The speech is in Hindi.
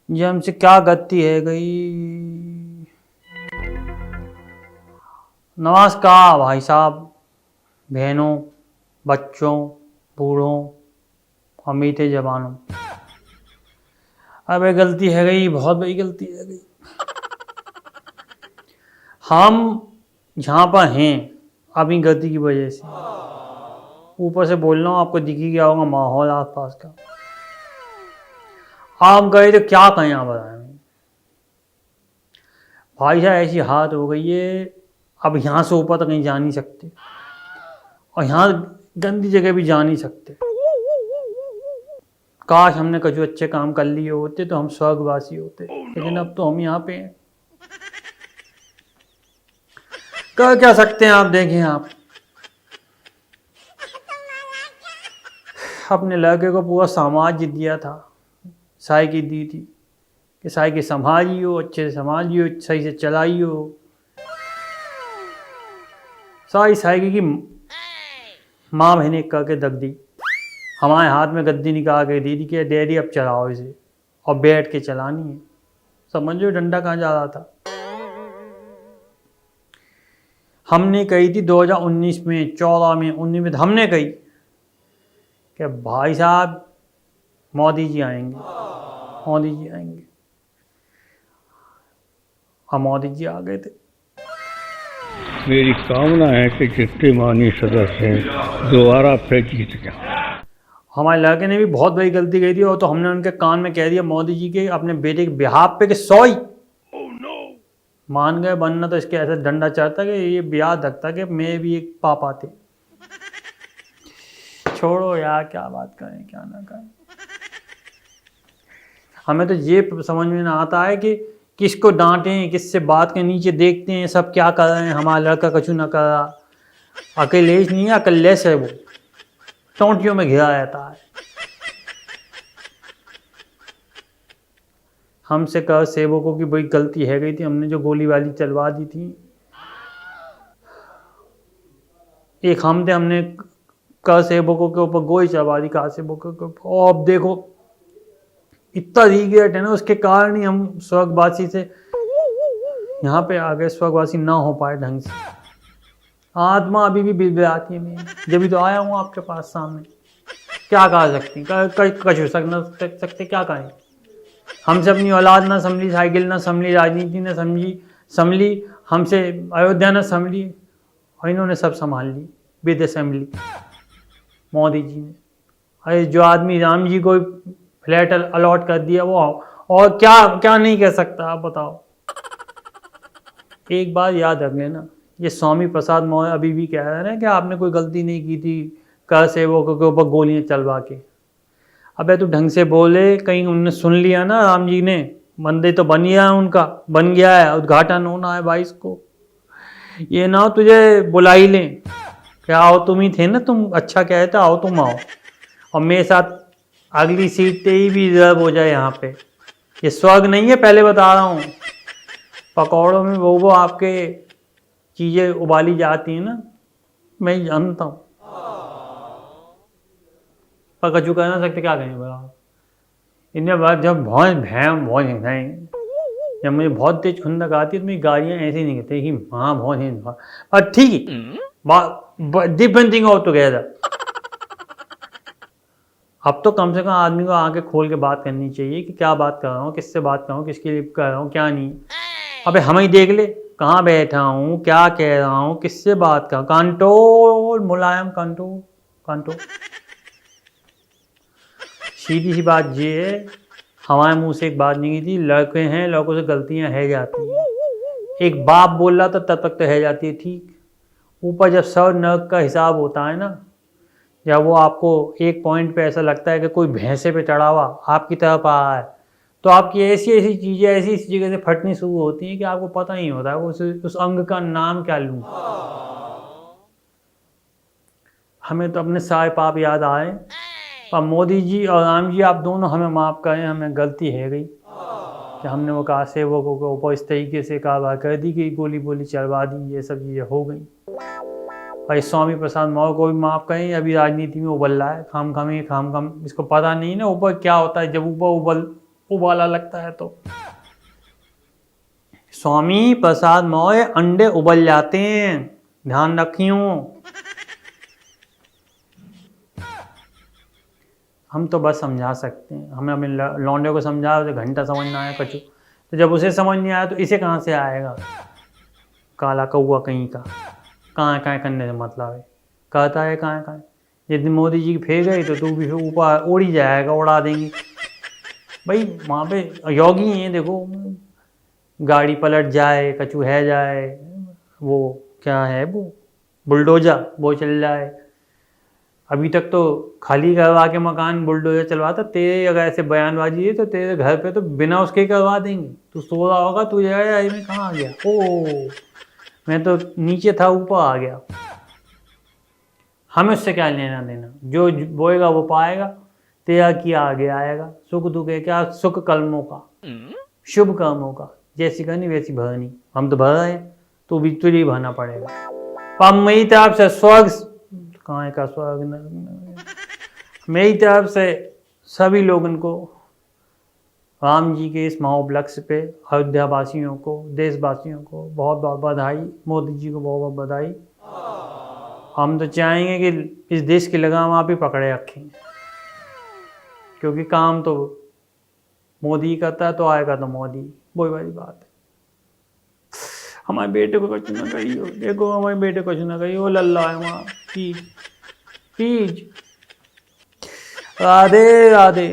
ये हमसे क्या गलती है गई। नमस्कार भाई साहब, बहनों, बच्चों, बूढ़ों, अमीते जवानों। अब ये गलती है गई, बहुत बड़ी गलती है गई। हम जहाँ पर हैं अपनी गलती की वजह से, ऊपर से बोल रहा हूँ, आपको दिख ही गया होगा माहौल आसपास का। आप गए तो क्या कहें आप बताएं भाई साहब। ऐसी हालत हो गई है, अब यहाँ से ऊपर तक कहीं जा नहीं सकते और यहाँ गंदी जगह भी जा नहीं सकते। काश हमने कुछ अच्छे काम कर लिए होते तो हम स्वर्गवासी होते, लेकिन अब तो हम यहाँ पे हैं। कर क्या सकते हैं आप, देखें आप अपने लड़के को पूरा समाज दिया था, साइकिल दी थी कि साइकिल संभालियो, अच्छे से संभालियो, सही से चलाइयो। सारी साइकिल की माँ बहने करके दग दी, हमारे हाथ में गद्दी निकाल के दी थी कि डैडी अब चलाओ इसे, और बैठ के चलानी है। समझो डंडा कहाँ जा रहा था। हमने कही थी 2019 में, 14 में, 19 में हमने कही कि भाई साहब मोदी जी आएंगे, मोदी जी आएंगे। और मोदी जी आ गए थे। मेरी कामना है कि जितने माननीय सदस्य हैं दोबारा फिर जीत जाए। हमारे लड़के ने भी बहुत बड़ी गलती की थी, और तो हमने उनके कान में कह दिया मोदी जी के अपने बेटे के बिहार पे कि सॉरी। मान गए, बनना तो इसके ऐसे डंडा चढ़ता कि ये ब्याह रखता कि मैं भी एक पापा थे। छोड़ो यार, क्या बात करें क्या ना करें। हमें तो ये समझ में ना आता है कि किसको डांटें, किससे बात के नीचे देखते हैं सब क्या कर रहे हैं। हमारा लड़का कछु ना कर रहा, अकेलेश नहीं है, अकेलेश है वो, टोंटियों में घिरा रहता है। हमसे कर सेवकों की बड़ी गलती है गई थी, हमने जो गोली वाली चलवा दी थी। एक हम थे, हमने कर सेवकों के ऊपर गोली चलवा दी, कार सेवकों के ऊपर। और अब देखो इतना रिग्रेट है ना, उसके कारण ही हम स्वर्गवासी से यहाँ पे आ गए, स्वर्गवासी ना हो पाए ढंग से। आत्मा अभी भी बिलबिलाती है मेरी, जब भी तो आया हूँ आपके पास सामने। क्या कह सकते कछ सकते क्या कहें। हमसे अपनी औलाद ना संभली, साइकिल ना संभली, राजनीति ना संभली, हमसे अयोध्या ना संभली, और इन्होंने सब संभाल ली विद असेंबली, मोदी जी ने। अरे जो आदमी राम जी को फ्लैट अलॉट कर दिया वो, और क्या क्या नहीं कह सकता आप बताओ। एक बात याद रख लेना, ये स्वामी प्रसाद मौर्य अभी भी कह रहे हैं कि आपने कोई गलती नहीं की थी कर सेवकों के ऊपर गोलियां चलवा के। अबे तू ढंग से बोले, कहीं उनने सुन लिया ना, राम जी ने, मंदिर तो बन गया है उनका, बन गया है, उद्घाटन होना है 22 को। ये ना हो तुझे बुला ही लें क्या, आओ तुम ही थे ना, तुम अच्छा कहते आओ तुम आओ, और मेरे साथ अगली सीट पे ही भी रिजर्व हो जाए यहाँ पे। ये स्वर्ग नहीं है, पहले बता रहा हूँ। पकौड़ों में वो आपके चीज़ें उबाली जाती हैं ना, मैं जानता हूँ। पर कछु कर ना सकते, क्या कहें बड़ा। इन्हें बात जब बहुत जब मुझे बहुत तेज खुंदक आती है तो मेरी गाड़ियाँ ऐसे ही नहीं कहती कि हाँ बहुत ही, पर ठीक है, डिफरेंट थिंग ऑल टुगेदर। अब तो कम से कम आदमी को आके खोल के बात करनी चाहिए कि क्या बात कर रहा हूँ, किससे बात कर रहा हूँ, किसके लिए कर रहा हूँ, क्या नहीं। अबे हम ही देख ले कहाँ बैठा हूँ, क्या कह रहा हूँ, किससे बात कर, कंट्रोल मुलायम, कंट्रोल कंट्रोल। सीधी सी बात ये है, हमारे मुंह से एक बात नहीं की थी, लड़के हैं, लड़कों से गलतियां है जाती हैं। एक बाप बोल रहा था तब तक तो है जाती है ठीक, ऊपर जब सर नर्क का हिसाब होता है ना, या वो आपको एक पॉइंट पे ऐसा लगता है कि कोई भैंसे पे चढ़ा हुआ आपकी तरफ आ रहा है, तो आपकी ऐसी ऐसी चीज़ें ऐसी इसी जगह से फटनी शुरू होती हैं कि आपको पता नहीं होता है उस अंग का नाम क्या लूँ। हमें तो अपने सारे पाप याद आए, और मोदी जी और राम जी आप दोनों हमें माफ़ करें, हमें गलती है गई कि हमने वो कहा सेवकों के ऊपर इस तरीके से कार्रवाई कर दी कि गोली बोली चलवा दी, ये सब चीज़ें हो गई। भाई स्वामी प्रसाद मौर्य को भी माफ़ करें, अभी राजनीति में उबल रहा है खाम खाम, इसको पता नहीं ना ऊपर क्या होता है। जब ऊपर उबल उबाला लगता है तो। स्वामी प्रसाद मौर्य, अंडे उबल जाते हैं, ध्यान रखियो। हम तो बस समझा सकते हैं, हमें अपने लौंडे को समझा तो घंटा समझ ना आया कछु, तो जब उसे समझ नहीं आया तो इसे कहाँ से आएगा। काला कौआ कहीं का, कहाँ कहाँ करने से मतलब है, कहता है कहाँ कहाँ। यदि मोदी जी की फेर गई तो तू भी ऊपर उड़ ही जाएगा, उड़ा देंगे भाई। वहाँ पे योगी हैं देखो, गाड़ी पलट जाए, कछु है जाए, वो क्या है वो बुलडोजर, वो चल जाए। अभी तक तो खाली करवा के मकान बुलडोजर चलवाता, तेरे अगर ऐसे बयानबाजी है तो तेरे घर पे तो बिना उसके करवा देंगे। तू सो रहा होगा, तू जाएगा मैं कहाँ आ गया, ओ मैं तो नीचे था ऊपर आ गया। हमें उससे क्या लेना देना, जो बोएगा वो पाएगा, तेरा किया आगे आएगा। सुख दुख है क्या, सुख कर्मों का, शुभ कर्मों का, जैसी करनी वैसी भरनी। हम तो भर रहे हैं, तो भी तुझे भरना पड़ेगा। पर मेरी तरफ से स्वर्ग, कहाँ का स्वर्ग, मेरी तरफ से सभी लोगों को राम जी के इस महाउपलक्ष्य पे अयोध्या वासियों को, देशवासियों को बहुत बहुत बधाई। मोदी जी को बहुत बहुत बधाई। हम तो चाहेंगे कि इस देश की लगाम आप ही पकड़े रखें, क्योंकि काम तो मोदी करता है, तो आएगा तो मोदी, वही वाली बात है। हमारे बेटे को कुछ ना कहियो, देखो हमारे बेटे को कुछ ना कहियो, वो लल्ला है वहाँ, पीज पीज। राधे राधे।